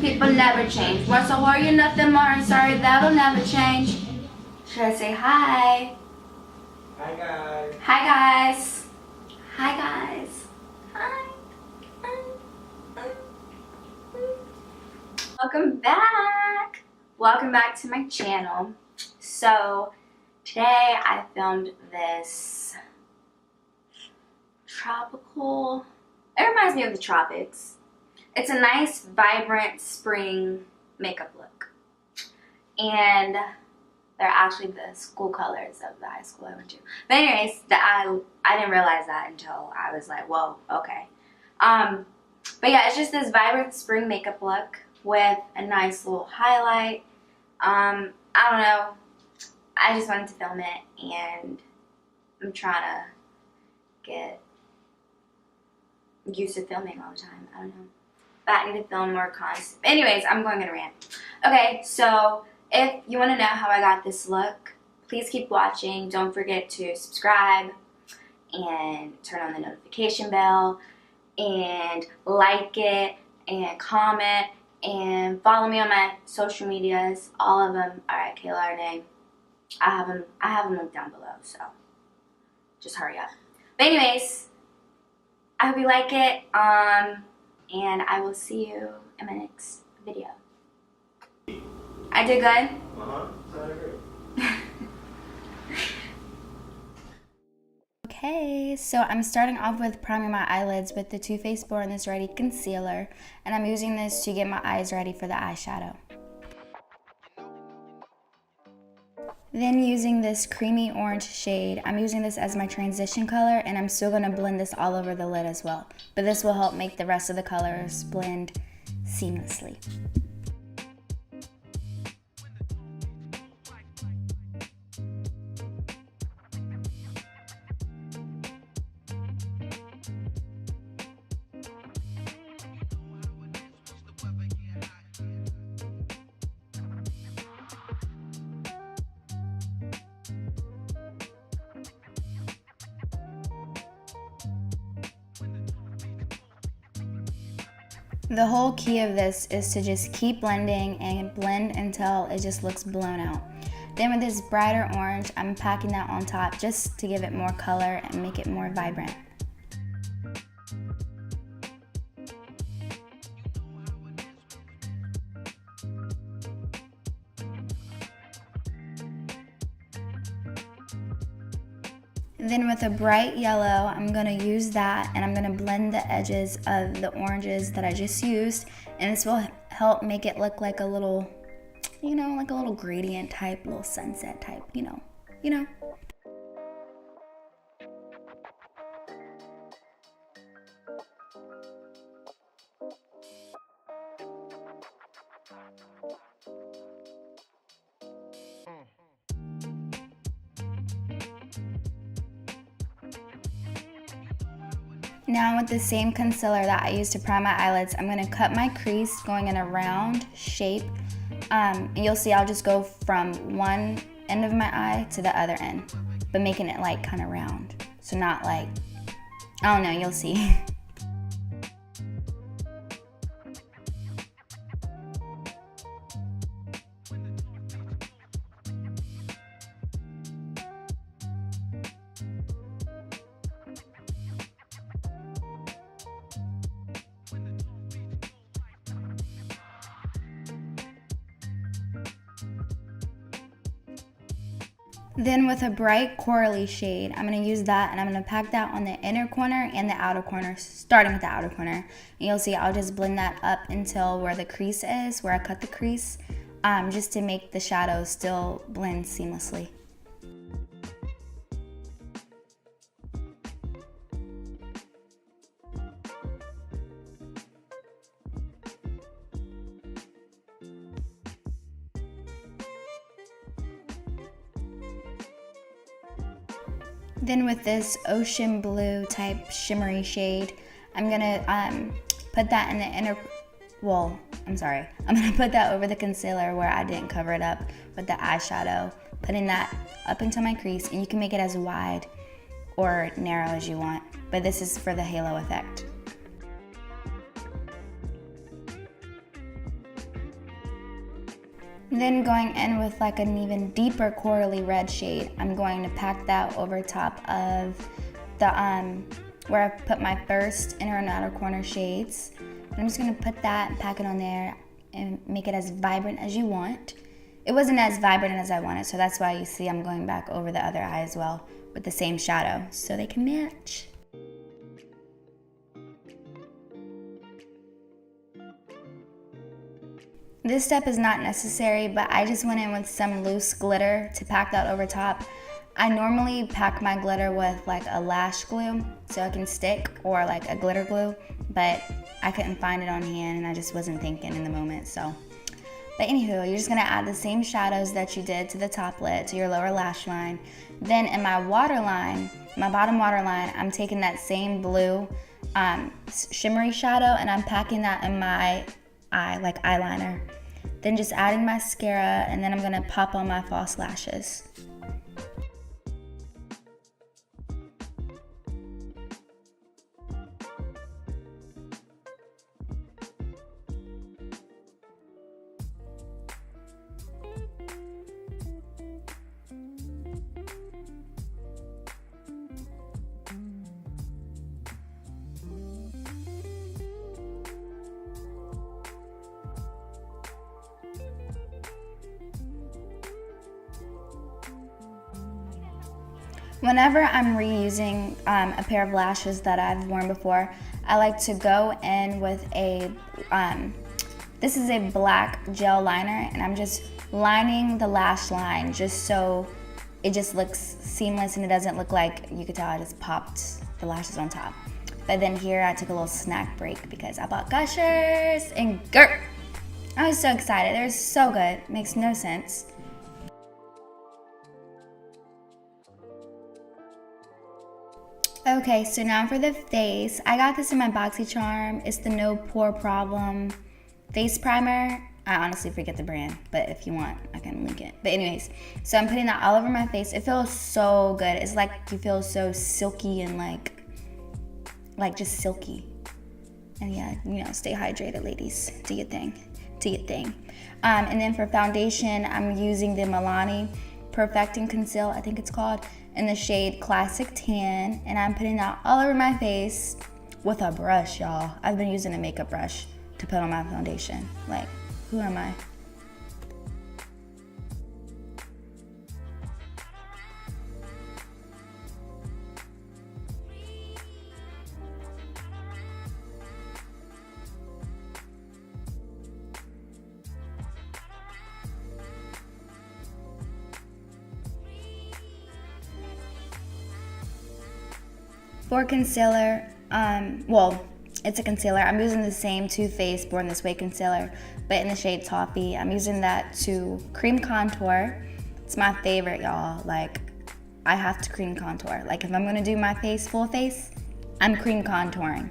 People never change. Once I worry, nothing more. I'm sorry, that'll never change. Should I say hi? Hi guys. Hi guys. Hi guys. Hi. Welcome back. Welcome back to my channel. So today I filmed this tropical. It reminds me of the tropics. It's a nice, vibrant spring makeup look. And they're actually the school colors of the high school I went to. But anyways, I didn't realize that until I was like, whoa, okay. But yeah, it's just this vibrant spring makeup look with a nice little highlight. I don't know. I just wanted to film it, and I'm trying to get used to filming all the time. I don't know. But I need to film more content. Anyways, I'm going on a rant. Okay, so if you want to know how I got this look, please keep watching. Don't forget to subscribe and turn on the notification bell and like it and comment and follow me on my social medias. All of them are at Kaylah Arnae. I have them linked down below, so just hurry up. But anyways, I hope you like it. And I will see you in my next video. I did good? Sounded great. Okay, so I'm starting off with priming my eyelids with the Too Faced Born This Ready concealer, and I'm using this to get my eyes ready for the eyeshadow. Then using this creamy orange shade, I'm using this as my transition color, and I'm still going to blend this all over the lid as well. But this will help make the rest of the colors blend seamlessly. The whole key of this is to just keep blending and blend until it just looks blown out. Then with this brighter orange, I'm packing that on top just to give it more color and make it more vibrant. Then with a bright yellow, I'm going to use that, and I'm going to blend the edges of the oranges that I just used, and this will help make it look like a little, you know, like a little gradient type, little sunset type, you know. Now with the same concealer that I used to prime my eyelids, I'm going to cut my crease going in a round shape. And you'll see I'll just go from one end of my eye to the other end, but making it like kind of round. So not like, I don't know, you'll see. Then with a bright corally shade, I'm going to use that, and I'm going to pack that on the inner corner and the outer corner, starting with the outer corner. And you'll see I'll just blend that up until where the crease is, where I cut the crease, just to make the shadows still blend seamlessly. Then with this ocean blue type shimmery shade, I'm gonna put that in the inner, I'm gonna put that over the concealer where I didn't cover it up with the eyeshadow, putting that up into my crease, and you can make it as wide or narrow as you want, but this is for the halo effect. Then going in with like an even deeper corally red shade, I'm going to pack that over top of the where I put my first inner and outer corner shades. And I'm just gonna put that and pack it on there and make it as vibrant as you want. It wasn't as vibrant as I wanted, so that's why you see I'm going back over the other eye as well with the same shadow so they can match. This step is not necessary, but I just went in with some loose glitter to pack that over top. I normally pack my glitter with like a lash glue so it can stick, or like a glitter glue, but I couldn't find it on hand and I just wasn't thinking in the moment, so. But anywho, you're just gonna add the same shadows that you did to the top lid, to your lower lash line. Then in my waterline, my bottom waterline, I'm taking that same blue shimmery shadow and I'm packing that in my eye, like eyeliner. Then just adding mascara, and then I'm gonna pop on my false lashes. Whenever I'm reusing a pair of lashes that I've worn before, I like to go in with a, this is a black gel liner, and I'm just lining the lash line just so it just looks seamless and it doesn't look like, you could tell I just popped the lashes on top. But then here I took a little snack break because I bought Gushers and Gert. I was so excited, they're so good, makes no sense. Okay, so now for the face. I got this in my BoxyCharm. It's the No Pore Problem face primer. I honestly forget the brand, but if you want, I can link it. But anyways, so I'm putting that all over my face. It feels so good. It's like you feel so silky and like just silky. And yeah, you know, stay hydrated, ladies. Do your thing. Do your thing. And then for foundation, I'm using the Milani Perfecting Conceal, I think it's called, in the shade Classic Tan, and I'm putting that all over my face with a brush, y'all. I've been using a makeup brush to put on my foundation. Like, who am I? For concealer, well, it's a concealer. I'm using the same Too Faced Born This Way concealer, but in the shade Toffee. I'm using that to cream contour. It's my favorite, y'all. Like, I have to cream contour. Like, if I'm gonna do my face, full face, I'm cream contouring.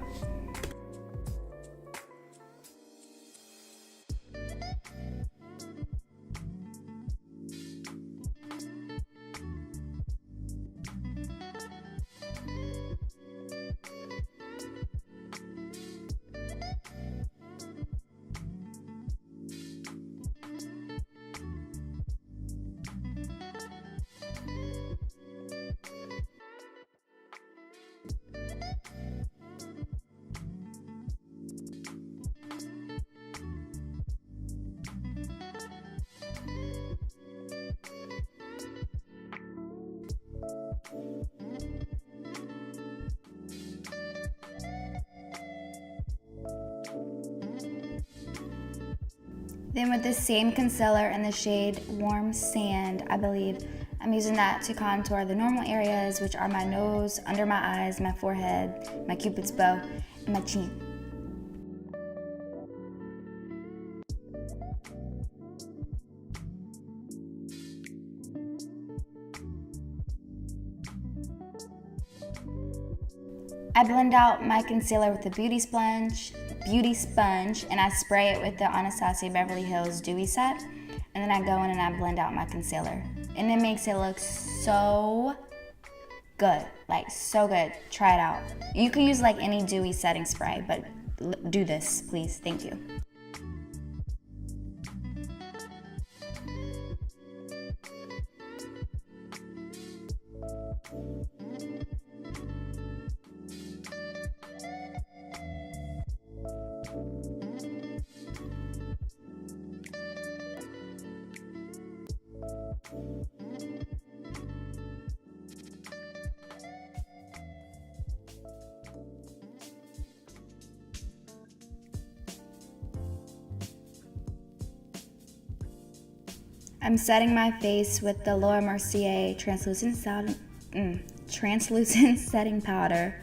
Then with the same concealer in the shade Warm Sand, I believe, I'm using that to contour the normal areas, which are my nose, under my eyes, my forehead, my cupid's bow, and my chin. I blend out my concealer with a beauty sponge, and I spray it with the Anastasia Beverly Hills Dewy Set, and then I go in and I blend out my concealer, and it makes it look so good, like so good. Try it out. You can use like any dewy setting spray, but do this, please. Thank you. I'm setting my face with the Mercier translucent setting powder.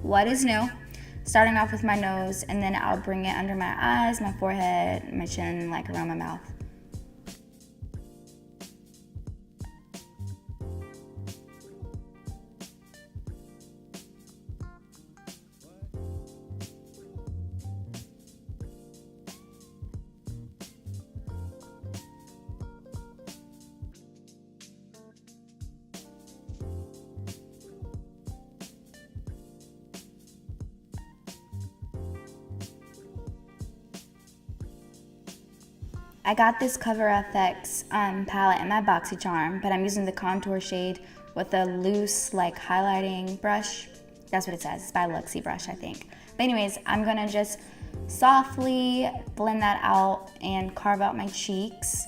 What is new? Starting off with my nose, and then I'll bring it under my eyes, my forehead, my chin, like around my mouth. I got this Cover FX palette in my BoxyCharm, but I'm using the contour shade with a loose, like, highlighting brush. That's what it says. It's by Luxie Brush, I think. But anyways, I'm gonna just softly blend that out and carve out my cheeks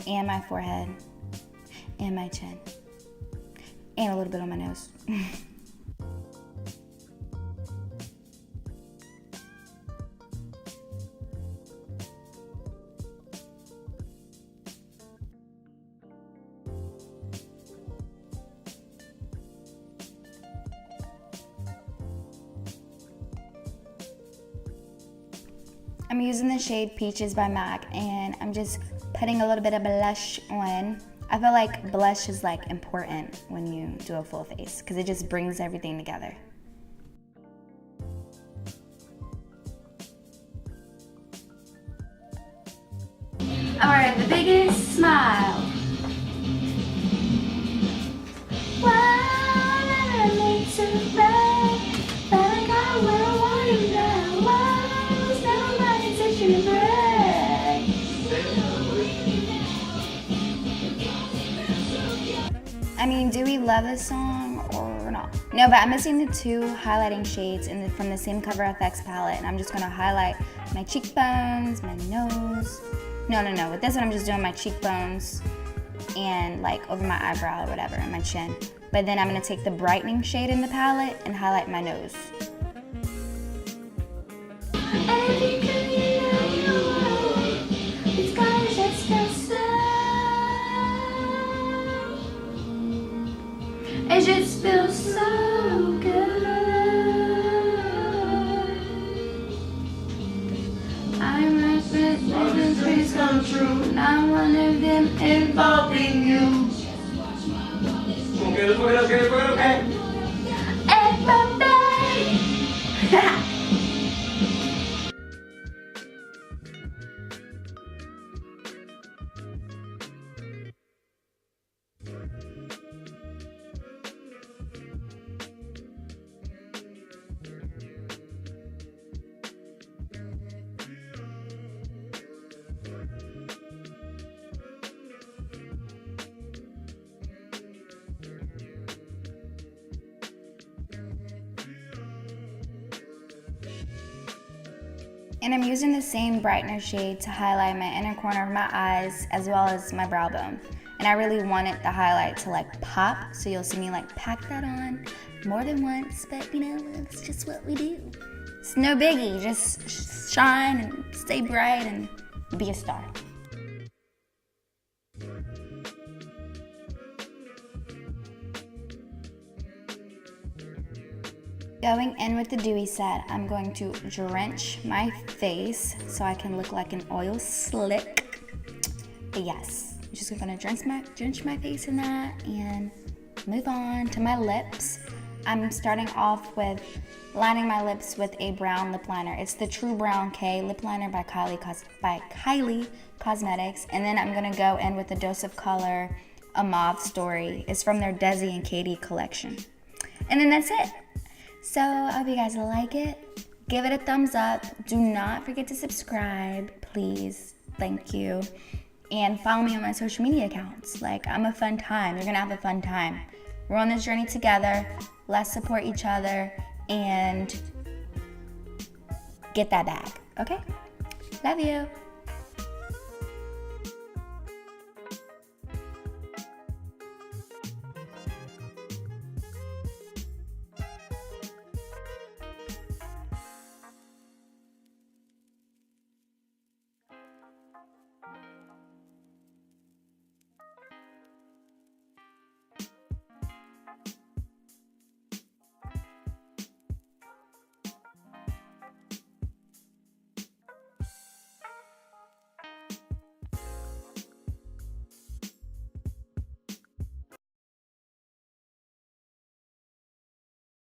and my forehead and my chin and a little bit on my nose. I'm using the shade Peaches by MAC, and I'm just putting a little bit of blush on. I feel like blush is like important when you do a full face because it just brings everything together. Alright, the biggest smile. Why need to break, but I got where I want you now. I mean, do we love this song or not? No, but I'm missing the two highlighting shades from the same Cover FX palette, and I'm just gonna highlight my cheekbones, my nose. No. With this one, I'm just doing my cheekbones and like over my eyebrow or whatever, and my chin. But then I'm gonna take the brightening shade in the palette and highlight my nose. It just feels so good. I respect making dreams come true. Not one of them involving you. Okay. Everybody. And I'm using the same brightener shade to highlight my inner corner of my eyes as well as my brow bone. And I really wanted the highlight to like pop, so you'll see me like pack that on more than once, but you know, it's just what we do. It's no biggie, just shine and stay bright and be a star. Going in with the Dewy Set, I'm going to drench my face so I can look like an oil slick. But yes, I'm just gonna drench my face in that and move on to my lips. I'm starting off with lining my lips with a brown lip liner. It's the True Brown K lip liner by Kylie Cosmetics. And then I'm gonna go in with a Dose of Color, a Mauve Story. It's from their DesixKaty collection. And then that's it. So I hope you guys like it. Give it a thumbs up. Do not forget to subscribe, please. Thank you. And follow me on my social media accounts. Like, I'm a fun time. You're gonna have a fun time. We're on this journey together. Let's support each other and get that bag, okay? Love you.